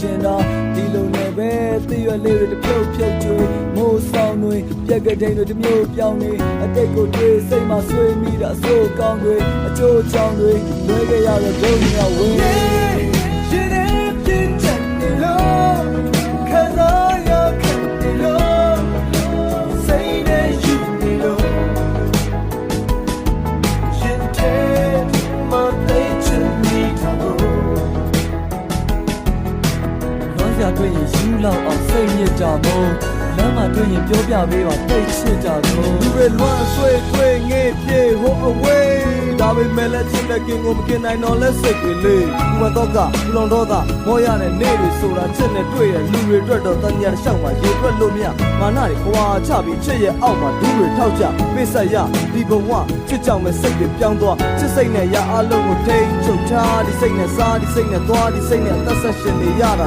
င်တာဒီလိုနဲ့ပဲတရွက်လေးတွေတစ်ဖြုတ်ဖြုတ်ကျွေးမိုးဆောင်တွေပြက်ကတိန်တွေတစ်မျိုးပြောင်းနေအတိတ်ကိုတွေးစိတ်မှာဆွေးမိတာအစိုးကောင်းတွေအကျိုးချောင်းတွေလွဲခဲ့ရတဲ့ဒုံရဝင်းရှင်နေပြင်းချင်တယ်လို့ခံစားရခံတယ်လို့စိတ်နဲ့ယူနေလို့ရှင်တဲ့မသိချင်နေတာလို့လောစရာတွေ့ရင်ယူလောက်အောင်စိတ်ညစ်ကြမို့လမ်းမှာတွေ့ရင်ပြောပြပေးပါတိတ်ချစ်ကြလို့လူတွေလွမ်းဆွေးထွေးငေးပြေဟို away ဒါပေမဲ့လည်းချစ်တဲ့ကင်ကိုမကင်နိုင်တော့လဲစိတ်တွေလေးဥမတော့ကလူလောင်တော့တာမောရတဲ့နေတွေဆိုတာချစ်နဲ့တွေ့တဲ့လူတွေအတွက်တော့တန်ညာတစ်လျှောက်မှာရေတွက်လို့မရမာနတွေခွာချပြီးချစ်ရဲ့အောက်မှာဒူးတွေထောက်ကြပိတ်ဆက်ရဒီဘဝချစ်ကြောင်မဲ့စိတ်တွေပြောင်းသွားချစ်စိတ်နဲ့ရအလုံးကိုထိန်းချုပ်ထားဒီစိတ်နဲ့စားဒီစိတ်နဲ့သွားဒီစိတ်နဲ့အသက်ဆက်ရှင်နေရတာ